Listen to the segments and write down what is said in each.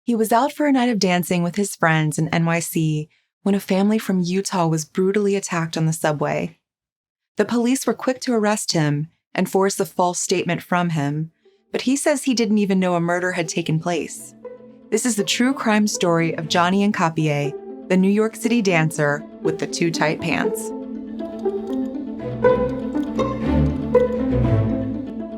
He was out for a night of dancing with his friends in NYC when a family from Utah was brutally attacked on the subway. The police were quick to arrest him and force a false statement from him, but he says he didn't even know a murder had taken place. This is the true crime story of Johnny Hincapie, the New York City dancer with the too tight pants.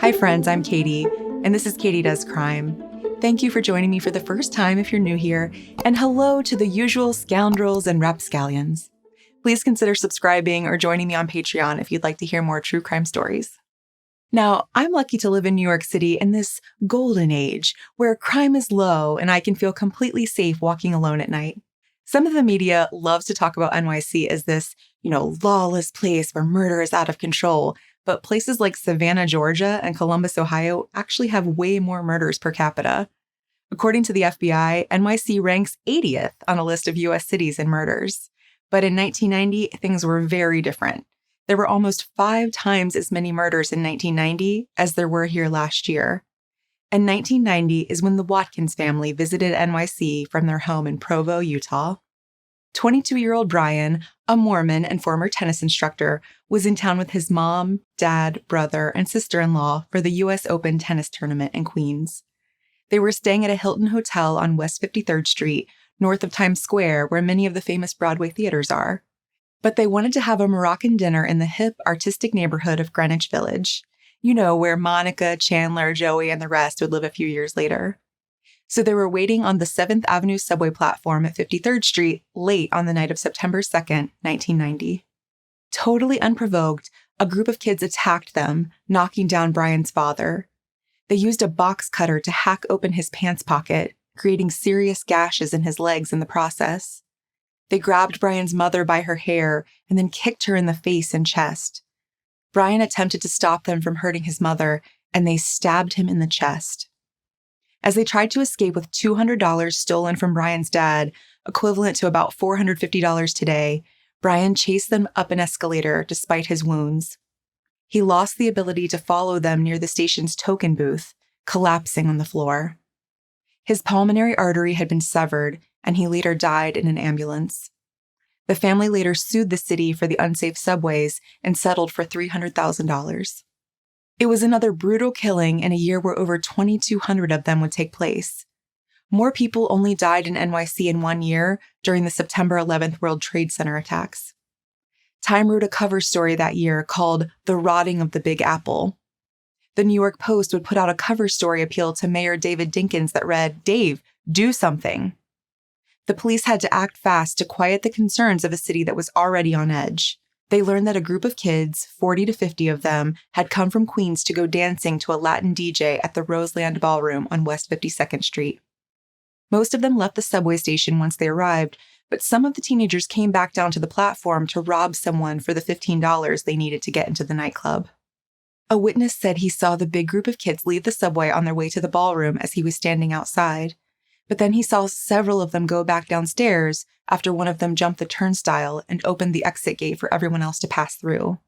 Hi friends, I'm Katie, and this is Katie Does Crime. Thank you for joining me for the first time if you're new here, and hello to the usual scoundrels and rapscallions. Please consider subscribing or joining me on Patreon if you'd like to hear more true crime stories. Now, I'm lucky to live in New York City in this golden age where crime is low and I can feel completely safe walking alone at night. Some of the media loves to talk about NYC as this, lawless place where murder is out of control, but places like Savannah, Georgia and Columbus, Ohio actually have way more murders per capita. According to the FBI, NYC ranks 80th on a list of U.S. cities in murders. But in 1990, things were very different. There were almost 5 times as many murders in 1990 as there were here last year. And 1990 is when the Watkins family visited NYC from their home in Provo, Utah. 22-year-old Brian, a Mormon and former tennis instructor, was in town with his mom, dad, brother, and sister-in-law for the U.S. Open tennis tournament in Queens. They were staying at a Hilton hotel on West 53rd Street, north of Times Square, where many of the famous Broadway theaters are. But they wanted to have a Moroccan dinner in the hip, artistic neighborhood of Greenwich Village. Where Monica, Chandler, Joey, and the rest would live a few years later. So they were waiting on the 7th Avenue subway platform at 53rd Street late on the night of September 2nd, 1990. Totally unprovoked, a group of kids attacked them, knocking down Brian's father. They used a box cutter to hack open his pants pocket, creating serious gashes in his legs in the process. They grabbed Brian's mother by her hair and then kicked her in the face and chest. Brian attempted to stop them from hurting his mother, and they stabbed him in the chest. As they tried to escape with $200 stolen from Brian's dad, equivalent to about $450 today, Brian chased them up an escalator despite his wounds. He lost the ability to follow them near the station's token booth, collapsing on the floor. His pulmonary artery had been severed, and he later died in an ambulance. The family later sued the city for the unsafe subways and settled for $300,000. It was another brutal killing in a year where over 2,200 of them would take place. More people only died in NYC in 1 year during the September 11th World Trade Center attacks. Time wrote a cover story that year called The Rotting of the Big Apple. The New York Post would put out a cover story appeal to Mayor David Dinkins that read, "Dave, do something." The police had to act fast to quiet the concerns of a city that was already on edge. They learned that a group of kids, 40 to 50 of them, had come from Queens to go dancing to a Latin DJ at the Roseland Ballroom on West 52nd Street. Most of them left the subway station once they arrived, but some of the teenagers came back down to the platform to rob someone for the $15 they needed to get into the nightclub. A witness said he saw the big group of kids leave the subway on their way to the ballroom as he was standing outside. But then he saw several of them go back downstairs after one of them jumped the turnstile and opened the exit gate for everyone else to pass through.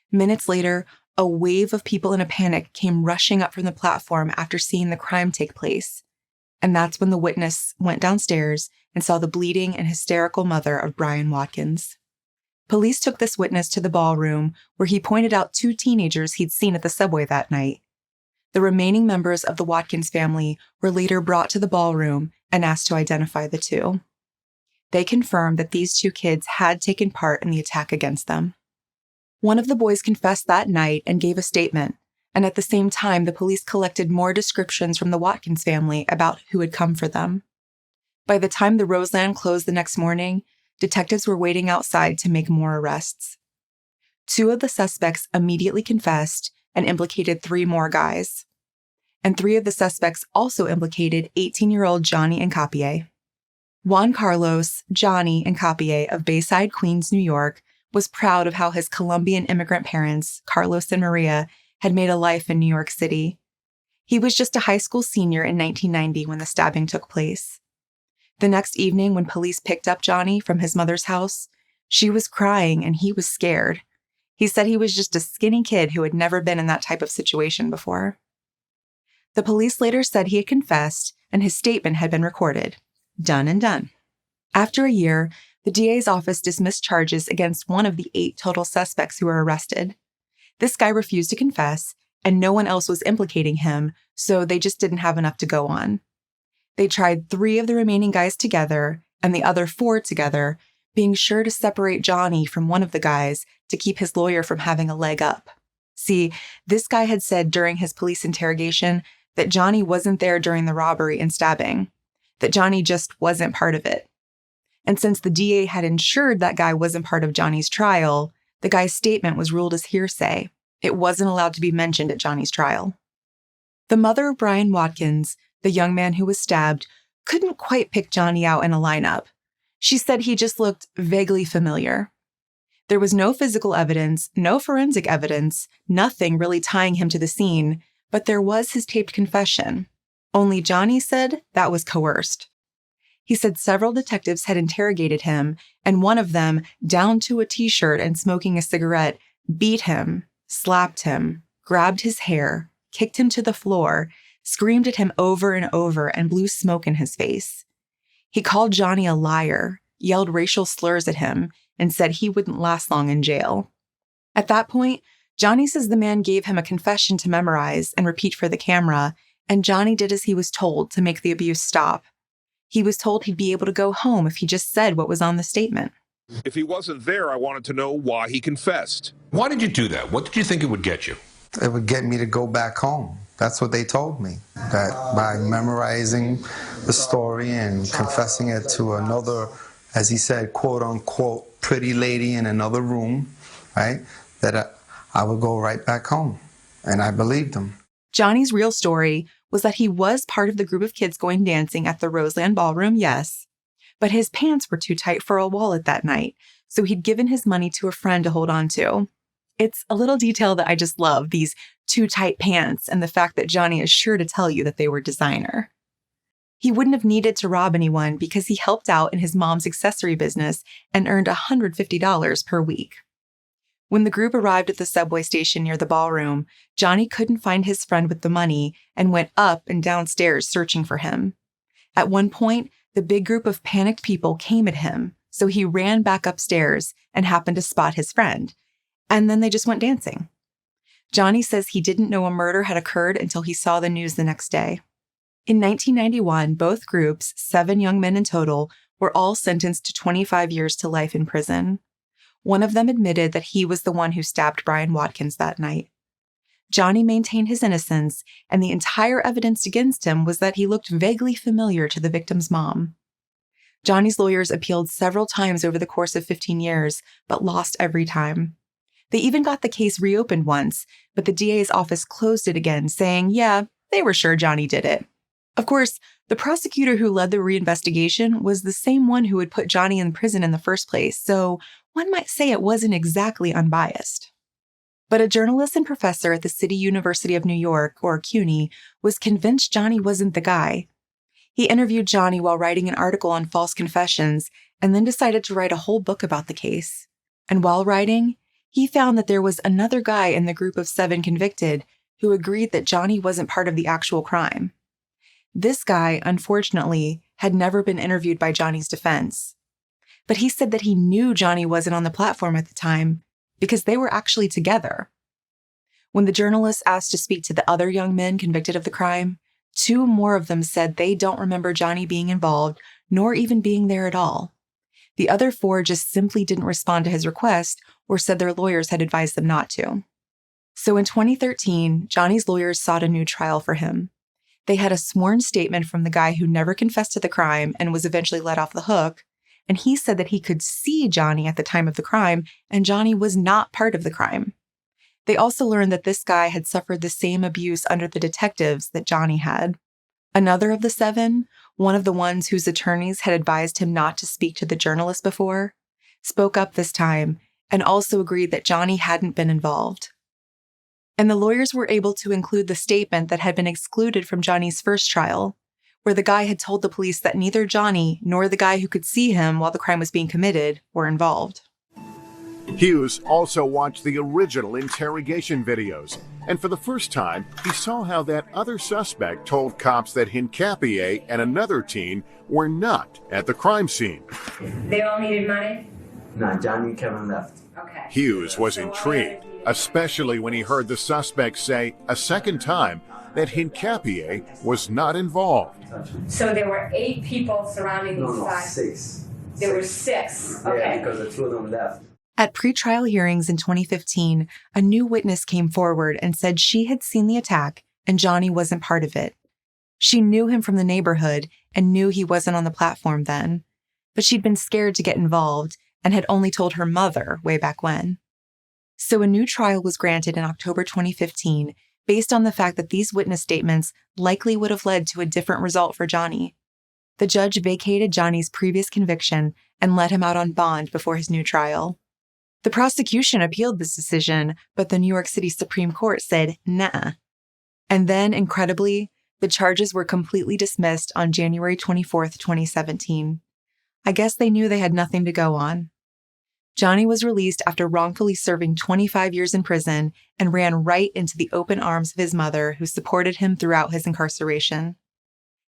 Minutes later, a wave of people in a panic came rushing up from the platform after seeing the crime take place. And that's when the witness went downstairs and saw the bleeding and hysterical mother of Brian Watkins. Police took this witness to the ballroom, where he pointed out 2 teenagers he'd seen at the subway that night. The remaining members of the Watkins family were later brought to the ballroom and asked to identify the 2. They confirmed that these 2 kids had taken part in the attack against them. One of the boys confessed that night and gave a statement, and at the same time, the police collected more descriptions from the Watkins family about who had come for them. By the time the Roseland closed the next morning, detectives were waiting outside to make more arrests. 2 of the suspects immediately confessed and implicated 3 more guys. And 3 of the suspects also implicated 18-year-old Johnny Hincapie. Juan Carlos Johnny Hincapie of Bayside, Queens, New York, was proud of how his Colombian immigrant parents, Carlos and Maria, had made a life in New York City. He was just a high school senior in 1990 when the stabbing took place. The next evening, when police picked up Johnny from his mother's house, she was crying and he was scared. He said he was just a skinny kid who had never been in that type of situation before. The police later said he had confessed and his statement had been recorded. Done and done. After a year, the DA's office dismissed charges against one of the 8 total suspects who were arrested. This guy refused to confess, and no one else was implicating him, so they just didn't have enough to go on. They tried 3 of the remaining guys together and the other 4 together, being sure to separate Johnny from one of the guys to keep his lawyer from having a leg up. See, this guy had said during his police interrogation that Johnny wasn't there during the robbery and stabbing, that Johnny just wasn't part of it. And since the DA had ensured that guy wasn't part of Johnny's trial, the guy's statement was ruled as hearsay. It wasn't allowed to be mentioned at Johnny's trial. The mother of Brian Watkins, the young man who was stabbed, couldn't quite pick Johnny out in a lineup. She said he just looked vaguely familiar. There was no physical evidence, no forensic evidence, nothing really tying him to the scene, but there was his taped confession. Only Johnny said that was coerced. He said several detectives had interrogated him, and one of them, down to a t-shirt and smoking a cigarette, beat him, slapped him, grabbed his hair, kicked him to the floor, screamed at him over and over, and blew smoke in his face. He called Johnny a liar, yelled racial slurs at him, and said he wouldn't last long in jail. At that point, Johnny says the man gave him a confession to memorize and repeat for the camera, and Johnny did as he was told to make the abuse stop. He was told he'd be able to go home if he just said what was on the statement. If he wasn't there, I wanted to know why he confessed. Why did you do that? What did you think it would get you? It would get me to go back home. That's what they told me, that by memorizing the story and confessing it to another, as he said, quote unquote, pretty lady in another room, right, that I would go right back home. And I believed him. Johnny's real story was that he was part of the group of kids going dancing at the Roseland Ballroom, yes, but his pants were too tight for a wallet that night, so he'd given his money to a friend to hold on to. It's a little detail that I just love, these too tight pants and the fact that Johnny is sure to tell you that they were designer. He wouldn't have needed to rob anyone because he helped out in his mom's accessory business and earned $150 per week. When the group arrived at the subway station near the ballroom, Johnny couldn't find his friend with the money and went up and downstairs searching for him. At one point, the big group of panicked people came at him, so he ran back upstairs and happened to spot his friend. And then they just went dancing. Johnny says he didn't know a murder had occurred until he saw the news the next day. In 1991, both groups, 7 young men in total, were all sentenced to 25 years to life in prison. One of them admitted that he was the one who stabbed Brian Watkins that night. Johnny maintained his innocence, and the entire evidence against him was that he looked vaguely familiar to the victim's mom. Johnny's lawyers appealed several times over the course of 15 years, but lost every time. They even got the case reopened once, but the DA's office closed it again, saying, yeah, they were sure Johnny did it. Of course, the prosecutor who led the reinvestigation was the same one who had put Johnny in prison in the first place, so one might say it wasn't exactly unbiased. But a journalist and professor at the City University of New York, or CUNY, was convinced Johnny wasn't the guy. He interviewed Johnny while writing an article on false confessions and then decided to write a whole book about the case. And while writing, he found that there was another guy in the group of 7 convicted who agreed that Johnny wasn't part of the actual crime. This guy, unfortunately, had never been interviewed by Johnny's defense. But he said that he knew Johnny wasn't on the platform at the time because they were actually together. When the journalist asked to speak to the other young men convicted of the crime, 2 more of them said they don't remember Johnny being involved, nor even being there at all. The other 4 just simply didn't respond to his request or said their lawyers had advised them not to. So in 2013, Johnny's lawyers sought a new trial for him. They had a sworn statement from the guy who never confessed to the crime and was eventually let off the hook, and he said that he could see Johnny at the time of the crime, and Johnny was not part of the crime. They also learned that this guy had suffered the same abuse under the detectives that Johnny had. Another of the 7, one of the ones whose attorneys had advised him not to speak to the journalist before, spoke up this time and also agreed that Johnny hadn't been involved. And the lawyers were able to include the statement that had been excluded from Johnny's first trial, where the guy had told the police that neither Johnny nor the guy who could see him while the crime was being committed were involved. Hughes also watched the original interrogation videos, and for the first time, he saw how that other suspect told cops that Hincapie and another teen were not at the crime scene. They all needed money? No, Johnny and Kevin left. Okay. Hughes was intrigued, especially when he heard the suspect say a second time that Hincapie was not involved. So there were 8 people surrounding these No, five? 6. There were 6. Okay. Yeah, because the 2 of them left. At pretrial hearings in 2015, a new witness came forward and said she had seen the attack and Johnny wasn't part of it. She knew him from the neighborhood and knew he wasn't on the platform then, but she'd been scared to get involved and had only told her mother way back when. So a new trial was granted in October 2015 based on the fact that these witness statements likely would have led to a different result for Johnny. The judge vacated Johnny's previous conviction and let him out on bond before his new trial. The prosecution appealed this decision, but the New York City Supreme Court said nah. And then, incredibly, the charges were completely dismissed on January 24th, 2017. I guess they knew they had nothing to go on. Johnny was released after wrongfully serving 25 years in prison and ran right into the open arms of his mother, who supported him throughout his incarceration.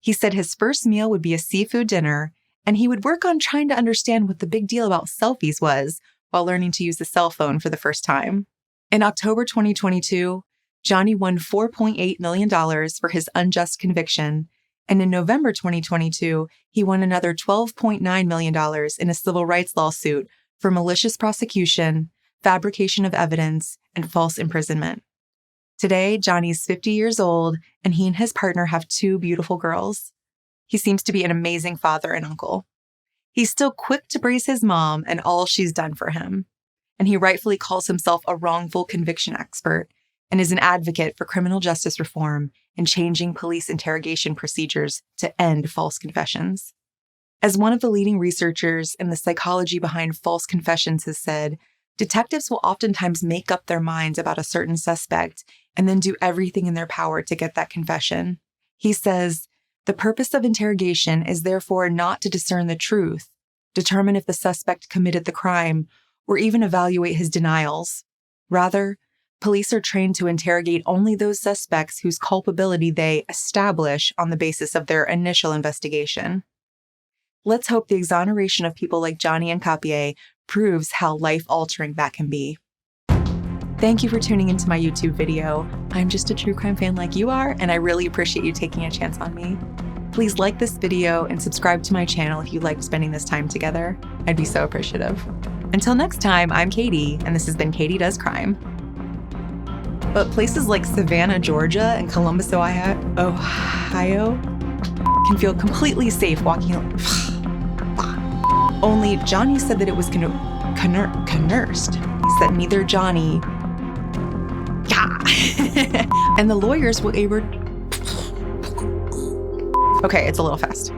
He said his first meal would be a seafood dinner, and he would work on trying to understand what the big deal about selfies was, while learning to use the cell phone for the first time. In October 2022, Johnny won $4.8 million for his unjust conviction, and in November 2022, he won another $12.9 million in a civil rights lawsuit for malicious prosecution, fabrication of evidence, and false imprisonment. Today, Johnny's 50 years old, and he and his partner have 2 beautiful girls. He seems to be an amazing father and uncle. He's still quick to praise his mom and all she's done for him. And he rightfully calls himself a wrongful conviction expert and is an advocate for criminal justice reform and changing police interrogation procedures to end false confessions. As one of the leading researchers in the psychology behind false confessions has said, detectives will oftentimes make up their minds about a certain suspect and then do everything in their power to get that confession. He says, the purpose of interrogation is therefore not to discern the truth, determine if the suspect committed the crime, or even evaluate his denials. Rather, police are trained to interrogate only those suspects whose culpability they establish on the basis of their initial investigation. Let's hope the exoneration of people like Johnny Hincapie proves how life-altering that can be. Thank you for tuning into my YouTube video. I'm just a true crime fan like you are, and I really appreciate you taking a chance on me. Please like this video and subscribe to my channel if you liked spending this time together. I'd be so appreciative. Until next time, I'm Katie, and this has been Katie Does Crime. But places like Savannah, Georgia, and Columbus, Ohio can feel completely safe walking. Only Johnny said that it was coerced. He said neither Johnny. And the lawyers were able. Okay, it's a little fast.